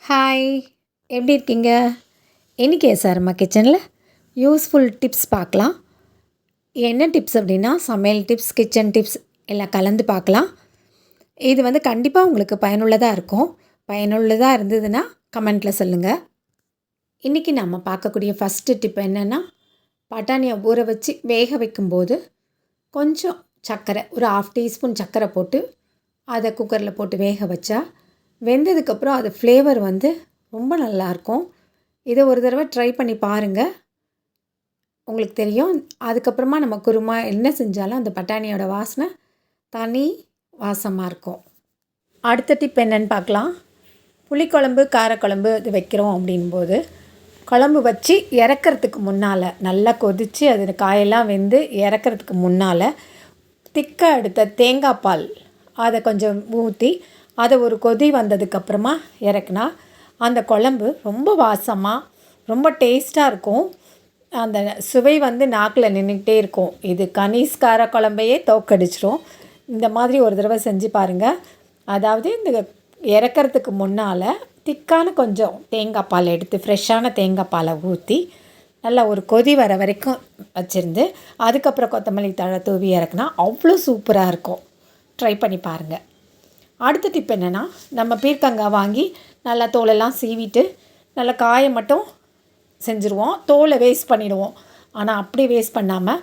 Hi, எப்படி இருக்கீங்க? இன்றைக்கி எஸ்ஆர்எம்மா கிச்சனில் யூஸ்ஃபுல் டிப்ஸ் பார்க்கலாம். என்ன டிப்ஸ் அப்படின்னா சமையல் டிப்ஸ், கிச்சன் டிப்ஸ் எல்லாம் கலந்து பார்க்கலாம். இது கண்டிப்பாக உங்களுக்கு பயனுள்ளதாக இருக்கும். பயனுள்ளதாக இருந்ததுன்னா கமெண்ட்டில் சொல்லுங்கள். இன்றைக்கி நம்ம பார்க்கக்கூடிய ஃபஸ்ட்டு டிப் என்னென்னா, பட்டாணியை ஊற வச்சு வேக வைக்கும்போது கொஞ்சம் சர்க்கரை, ஒரு 1/2 டீஸ்பூன் சர்க்கரை போட்டு அதை குக்கரில் போட்டு வேக வச்சா வெந்ததுக்கப்புறம் அது ஃப்ளேவர் ரொம்ப நல்லாயிருக்கும். இதை ஒரு தடவை ட்ரை பண்ணி பாருங்கள், உங்களுக்கு தெரியும். அதுக்கப்புறமா நம்ம குருமா என்ன செஞ்சாலும் அந்த பட்டாணியோட வாசனை தனி வாசமாக இருக்கும். அடுத்த டிப் என்னென்னு பார்க்கலாம். புளிக்குழம்பு, காரக்குழம்பு இது வைக்கிறோம் அப்படின்போது குழம்பு வச்சு இறக்கிறதுக்கு முன்னால் நல்லா கொதித்து அது காயெல்லாம் வெந்து இறக்கிறதுக்கு முன்னால் திக்காக எடுத்த தேங்காய் பால் அதை கொஞ்சம் ஊற்றி அதை ஒரு கொதி வந்ததுக்கப்புறமா இறக்குனா அந்த குழம்பு ரொம்ப வாசமாக ரொம்ப டேஸ்ட்டாக இருக்கும். அந்த சுவை நாக்கில் நின்றுக்கிட்டே இருக்கும். இது கணீஸ்கார குழம்பையே தோக்கடிச்சிரும். இந்த மாதிரி ஒரு தடவை செஞ்சு பாருங்கள். அதாவது இந்த இறக்கிறதுக்கு முன்னால் திக்கான கொஞ்சம் தேங்காய் பால் எடுத்து ஃப்ரெஷ்ஷான தேங்காய் பாலை ஊற்றி நல்லா ஒரு கொதி வர வரைக்கும் வச்சுருந்து அதுக்கப்புறம் கொத்தமல்லி தழை தூவி இறக்குனா அவ்வளோ சூப்பராக இருக்கும். ட்ரை பண்ணி பாருங்கள். அடுத்த டிப் என்னென்னா, நம்ம பீர்க்கங்காய் வாங்கி நல்லா தோலெல்லாம் சீவிட்டு நல்லா காயை மட்டும் செஞ்சுருவோம். தோலை வேஸ்ட் பண்ணிடுவோம். ஆனால் அப்படி வேஸ்ட் பண்ணாமல்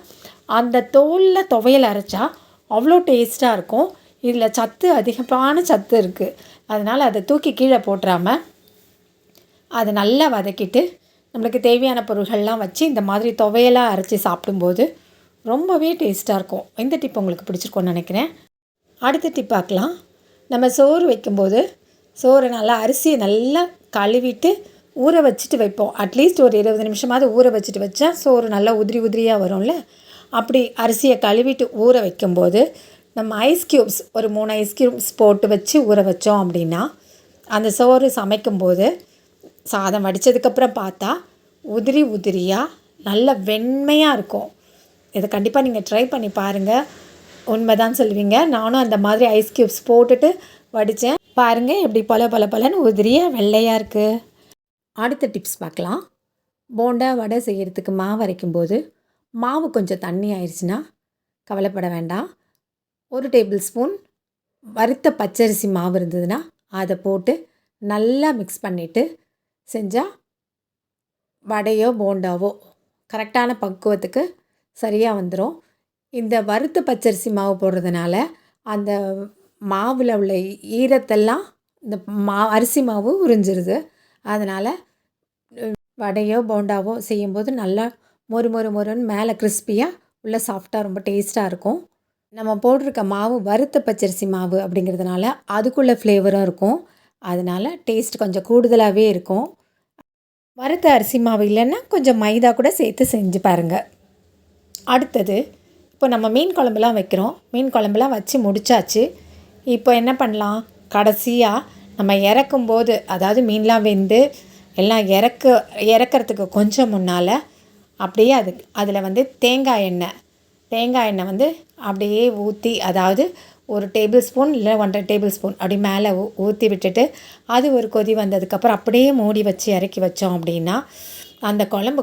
அந்த தோலில் துவையல் அரைச்சா அவ்வளோ டேஸ்ட்டாக இருக்கும். இதில் சத்து அதிகமான சத்து இருக்குது. அதனால் அதை தூக்கி கீழே போட்டுறாமல் அதை நல்லா வதக்கிட்டு நம்மளுக்கு தேவையான பொருள்கள்லாம் வச்சு இந்த மாதிரி துவையலாக அரைச்சி சாப்பிடும்போது ரொம்பவே டேஸ்ட்டாக இருக்கும். இந்த டிப் உங்களுக்கு பிடிச்சிருக்கோன்னு நினைக்கிறேன். அடுத்த டிப் பார்க்கலாம். நம்ம சோறு வைக்கும்போது சோறை நல்லா அரிசியை நல்லா கழுவிட்டு ஊற வச்சுட்டு வைப்போம். அட்லீஸ்ட் ஒரு 20 நிமிஷமாவது ஊற வச்சுட்டு வச்சா சோறு நல்லா உதிரியாக வரும்ல. அப்படி அரிசியை கழுவிட்டு ஊற வைக்கும்போது நம்ம ஐஸ் க்யூப்ஸ் ஒரு 3 ஐஸ் க்யூப்ஸ் போட்டு வச்சு ஊற வச்சோம் அப்படின்னா அந்த சோறு சமைக்கும்போது சாதம் வடித்ததுக்கப்புறம் பார்த்தா உதிரியாக நல்ல வெண்மையாக இருக்கும். இதை கண்டிப்பாக நீங்கள் ட்ரை பண்ணி பாருங்கள். உண்மைதான் சொல்லுவீங்க. நானும் அந்த மாதிரி ஐஸ் க்யூப்ஸ் போட்டுட்டு வடித்தேன். பாருங்கள் எப்படி பலன்னு உதிரியாக வெள்ளையாக இருக்குது. அடுத்த டிப்ஸ் பார்க்கலாம். போண்டா வடை செய்கிறதுக்கு மாவு அரைக்கும்போது மாவு கொஞ்சம் தண்ணி ஆயிடுச்சுன்னா கவலைப்பட வேண்டாம். 1 டேபிள் ஸ்பூன் வறுத்த பச்சரிசி மாவு இருந்ததுன்னா அதை போட்டு நல்லா மிக்ஸ் பண்ணிவிட்டு செஞ்சால் வடையோ போண்டாவோ கரெக்டான பக்குவத்துக்கு சரியாக வந்துடும். இந்த வறுத்த பச்சரிசி மாவு போடுறதுனால அந்த மாவில் உள்ள ஈரத்தெல்லாம் இந்த அரிசி மாவு உறிஞ்சிருது. அதனால் வடையோ போண்டாவோ செய்யும்போது நல்லா மொறுன்னு மேலே கிறிஸ்பியாக உள்ள சாஃப்டாக ரொம்ப டேஸ்ட்டாக இருக்கும். நம்ம போட்டிருக்க மாவு வறுத்த பச்சரிசி மாவு அப்படிங்கிறதுனால அதுக்குள்ளே ஃப்ளேவரும் இருக்கும். அதனால் டேஸ்ட் கொஞ்சம் கூடுதலாகவே இருக்கும். வறுத்த அரிசி மாவு இல்லைன்னா கொஞ்சம் மைதா கூட சேர்த்து செஞ்சு பாருங்கள். அடுத்தது, இப்போ நம்ம மீன் குழம்புலாம் வைக்கிறோம். மீன் குழம்புலாம் வச்சு முடித்தாச்சு. இப்போ என்ன பண்ணலாம், கடைசியாக நம்ம இறக்கும்போது அதாவது மீன்லாம் வெந்து எல்லாம் இறக்கிறதுக்கு கொஞ்சம் முன்னால் அப்படியே அதில் தேங்காய் எண்ணெய் அப்படியே ஊற்றி, அதாவது 1 டேபிள் ஸ்பூன் இல்லை 1.5 டேபிள் ஸ்பூன் அப்படி மேலே ஊற்றி விட்டுட்டு அது ஒரு கொதி வந்ததுக்கப்புறம் அப்படியே மூடி வச்சு இறக்கி வச்சோம் அப்படின்னா அந்த குழம்பு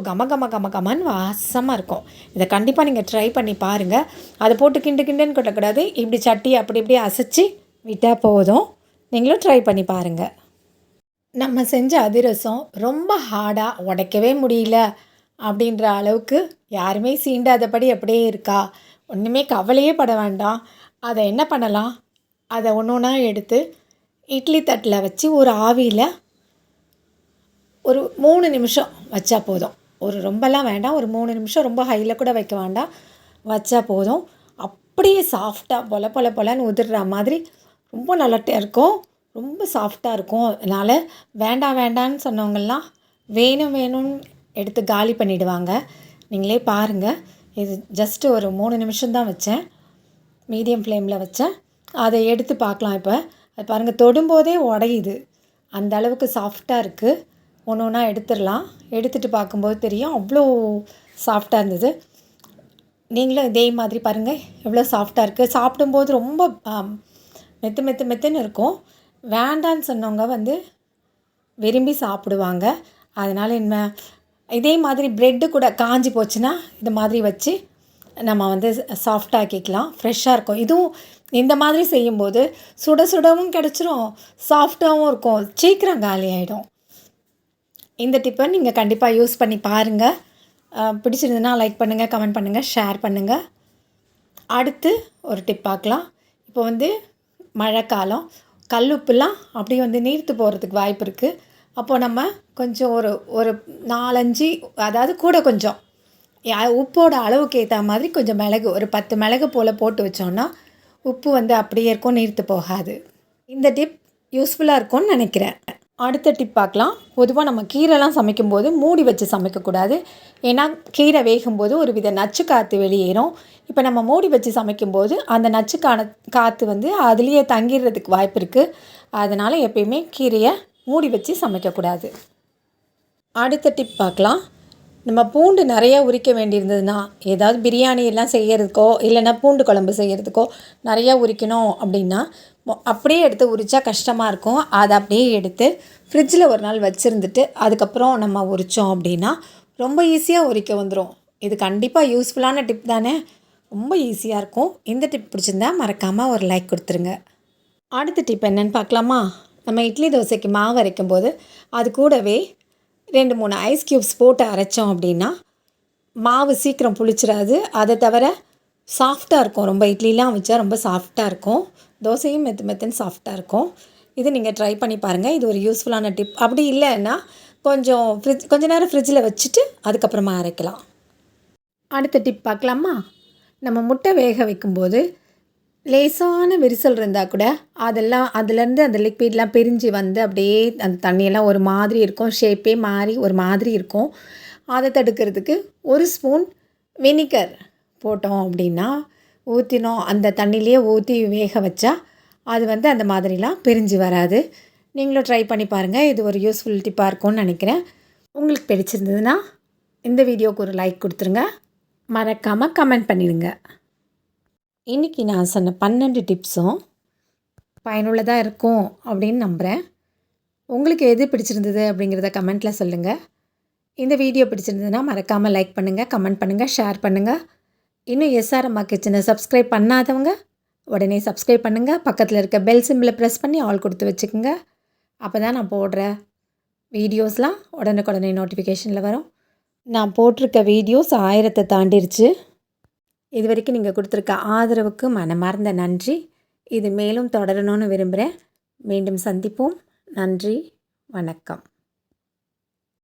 கமன்னு வாசமாக இருக்கும். இதை கண்டிப்பாக நீங்கள் ட்ரை பண்ணி பாருங்கள். அதை போட்டு கிண்டுன்னு கொட்டக்கூடாது. இப்படி சட்டி அப்படி அசைச்சி விட்டால் போதும். நீங்களும் ட்ரை பண்ணி பாருங்கள். நம்ம செஞ்ச அதிரசம் ரொம்ப ஹார்டாக உடைக்கவே முடியல அப்படின்ற அளவுக்கு யாருமே சீண்டாதபடி அப்படியே இருக்கா, ஒன்றுமே கவலையே பட வேண்டாம். அதை என்ன பண்ணலாம், அதை ஒன்றா எடுத்து இட்லி தட்டில் வச்சு ஒரு ஆவியில் ஒரு 3 நிமிஷம் வச்சா போதும். ரொம்பலாம் வேண்டாம், ஒரு 3 நிமிஷம், ரொம்ப ஹையில் கூட வைக்க வேண்டாம், வச்சா போதும். அப்படியே சாஃப்டாக பொலன்னு உதிர்ற மாதிரி ரொம்ப நல்லா இருக்கும். ரொம்ப சாஃப்டாக இருக்கும். அதனால் வேண்டான்னு சொன்னவங்கெல்லாம் வேணும்னு எடுத்து காலி பண்ணிவிடுவாங்க. நீங்களே பாருங்கள். இது ஜஸ்ட்டு ஒரு 3 நிமிஷம்தான் வச்சேன், மீடியம் ஃப்ளேமில் வச்சேன். அதை எடுத்து பார்க்கலாம். இப்போ அது பாருங்கள், தொடும்போதே உடையுது, அந்த அளவுக்கு சாஃப்டாக இருக்குது. ஒன்றா எடுத்துடலாம். எடுத்துகிட்டு பார்க்கும்போது தெரியும் அவ்வளோ சாஃப்டாக இருந்தது. நீங்களும் இதே மாதிரி பாருங்கள் எவ்வளோ சாஃப்டாக இருக்குது. சாப்பிடும்போது ரொம்ப மெத்துன்னு இருக்கும். வேண்டான்னு சொன்னவங்க விரும்பி சாப்பிடுவாங்க. அதனால் இதே மாதிரி ப்ரெட்டு கூட காஞ்சி போச்சுன்னா இது மாதிரி வச்சு நம்ம வந்து சாஃப்டாக்கிக்கலாம். ஃப்ரெஷ்ஷாக இருக்கும். இதுவும் இந்த மாதிரி செய்யும்போது சுட சுடவும் கிடச்சிரும், சாஃப்டாகவும் இருக்கும், சீக்கிரம் காலி ஆகிடும். இந்த டிப்பை நீங்கள் கண்டிப்பாக யூஸ் பண்ணி பாருங்கள். பிடிச்சிருந்ததுன்னா லைக் பண்ணுங்கள், கமெண்ட் பண்ணுங்கள், ஷேர் பண்ணுங்கள். அடுத்து ஒரு டிப் பார்க்கலாம். இப்போ வந்து மழைக்காலம், கல்லுப்புலாம் அப்படியே வந்து நீர்த்து போகிறதுக்கு வாய்ப்பு இருக்குது. அப்போது நம்ம கொஞ்சம் ஒரு 4, 5 அதாவது கூட கொஞ்சம் உப்போட அளவுக்கு ஏற்ற மாதிரி கொஞ்சம் மிளகு, ஒரு 10 மிளகு போல் போட்டு வச்சோன்னா உப்பு வந்து அப்படியே இருக்கும், நீர்த்து போகாது. இந்த டிப் யூஸ்ஃபுல்லாக இருக்கும்னு நினைக்கிறேன். அடுத்த டிப் பார்க்கலாம். பொதுவாக நம்ம கீரைலாம் சமைக்கும்போது மூடி வச்சு சமைக்கக்கூடாது. ஏன்னா கீரை வேகும்போது ஒரு வித நச்சு காற்று வெளியேறும். இப்போ நம்ம மூடி வச்சு சமைக்கும்போது அந்த காற்று வந்து அதுலேயே தங்கிடுறதுக்கு வாய்ப்பு இருக்குது. அதனால் எப்பயுமே கீரையை மூடி வச்சு சமைக்கக்கூடாது. அடுத்த டிப் பார்க்கலாம். நம்ம பூண்டு நிறையா உரிக்க வேண்டியிருந்ததுன்னா, ஏதாவது பிரியாணி எல்லாம் செய்கிறதுக்கோ இல்லைன்னா பூண்டு குழம்பு செய்கிறதுக்கோ நிறையா உரிக்கணும் அப்படின்னா அப்படியே எடுத்து உரித்தா கஷ்டமாக இருக்கும். அதை அப்படியே எடுத்து ஃப்ரிட்ஜில் ஒரு நாள் வச்சுருந்துட்டு அதுக்கப்புறம் நம்ம உரித்தோம் அப்படின்னா ரொம்ப ஈஸியாக உரிக்க வந்துடும். இது கண்டிப்பாக யூஸ்ஃபுல்லான டிப் தானே, ரொம்ப ஈஸியாக இருக்கும். இந்த டிப் பிடிச்சிருந்தா மறக்காமல் ஒரு லைக் கொடுத்துருங்க. அடுத்த டிப் என்னென்னு பார்க்கலாமா? நம்ம இட்லி தோசைக்கு மாவு அரைக்கும் போது அது கூடவே 2, 3 ஐஸ் க்யூப்ஸ் போட்டு அரைச்சோம் அப்படின்னா மாவு சீக்கிரம் புளிச்சிடாது. அதை தவிர சாஃப்டாக இருக்கும். ரொம்ப இட்லிலாம் வச்சா ரொம்ப சாஃப்டாக இருக்கும். தோசையும் மெத்துன்னு சாஃப்டாக இருக்கும். இது நீங்கள் ட்ரை பண்ணி பாருங்கள். இது ஒரு யூஸ்ஃபுல்லான டிப். அப்படி இல்லைன்னா கொஞ்ச நேரம் ஃப்ரிட்ஜில் வச்சுட்டு அதுக்கப்புறமா அரைக்கலாம். அடுத்த டிப் பார்க்கலாமா? நம்ம முட்டை வேக வைக்கும்போது லேசான விரிசல் இருந்தால் கூட அதுலேருந்து அந்த லிக்விட்லாம் பிரிஞ்சு வந்து அப்படியே அந்த தண்ணியெல்லாம் ஒரு மாதிரி இருக்கும், ஷேப்பே மாறி ஒரு மாதிரி இருக்கும். அதை தடுக்கிறதுக்கு 1 ஸ்பூன் வினிகர் போட்டோம் அப்படின்னா ஊற்றினோம், அந்த தண்ணியிலையே ஊற்றி வேக வச்சா அது வந்து அந்த மாதிரிலாம் பிரிஞ்சு வராது. நீங்களும் ட்ரை பண்ணி பாருங்கள். இது ஒரு யூஸ்ஃபுல் டிப்பாக இருக்கும்னு நினைக்கிறேன். உங்களுக்கு பிடிச்சிருந்ததுன்னா இந்த வீடியோவுக்கு ஒரு லைக் கொடுத்துருங்க, மறக்காமல் கமெண்ட் பண்ணிடுங்க. இன்றைக்கி நான் சொன்ன 12 டிப்ஸும் பயனுள்ளதாக இருக்கும் அப்படின்னு நம்புகிறேன். உங்களுக்கு எது பிடிச்சிருந்தது அப்படிங்கிறத கமெண்ட்டில் சொல்லுங்கள். இந்த வீடியோ பிடிச்சிருந்ததுன்னா மறக்காமல் லைக் பண்ணுங்கள், கமெண்ட் பண்ணுங்கள், ஷேர் பண்ணுங்கள். இன்னும் அம்மா கிச்சனை சப்ஸ்கிரைப் பண்ணாதவங்க உடனே சப்ஸ்கிரைப் பண்ணுங்கள். பக்கத்தில் இருக்க பெல் சிம்பிளை ப்ரெஸ் பண்ணி ஆல் கொடுத்து வச்சுக்கோங்க. அப்போ தான் நான் போடுற வீடியோஸ்லாம் உடனுக்குடனே நோட்டிஃபிகேஷனில் வரும். நான் போட்டிருக்க வீடியோஸ் 1000 தாண்டிருச்சு. இது வரைக்கும் நீங்கள் கொடுத்துருக்க ஆதரவுக்கு மனமார்ந்த நன்றி. இது மேலும் தொடரணும்னு விரும்புகிறேன். மீண்டும் சந்திப்போம். நன்றி, வணக்கம்.